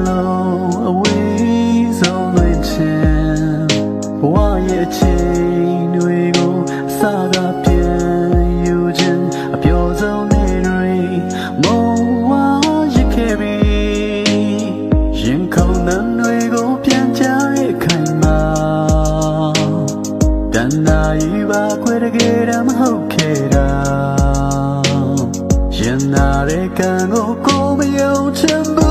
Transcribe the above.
လုံးအဝေးဆုံးလွင်ချင်ဘဝရဲ့အချိန်တွေကိုအစကပြန်ယူခြင်းအပျော်ဆုံးနေ့တွေမောဝါရခဲ့ပြီရင်ခုန်တဲ့တွေကိုပြန်ချရဲ့ခိုင်မာတန်နာရီပါခွဲတကယ်တော့မဟုတ်ခဲ့တာရင်နာတဲ့ကံကိုကိုမယုံချင်ဘူး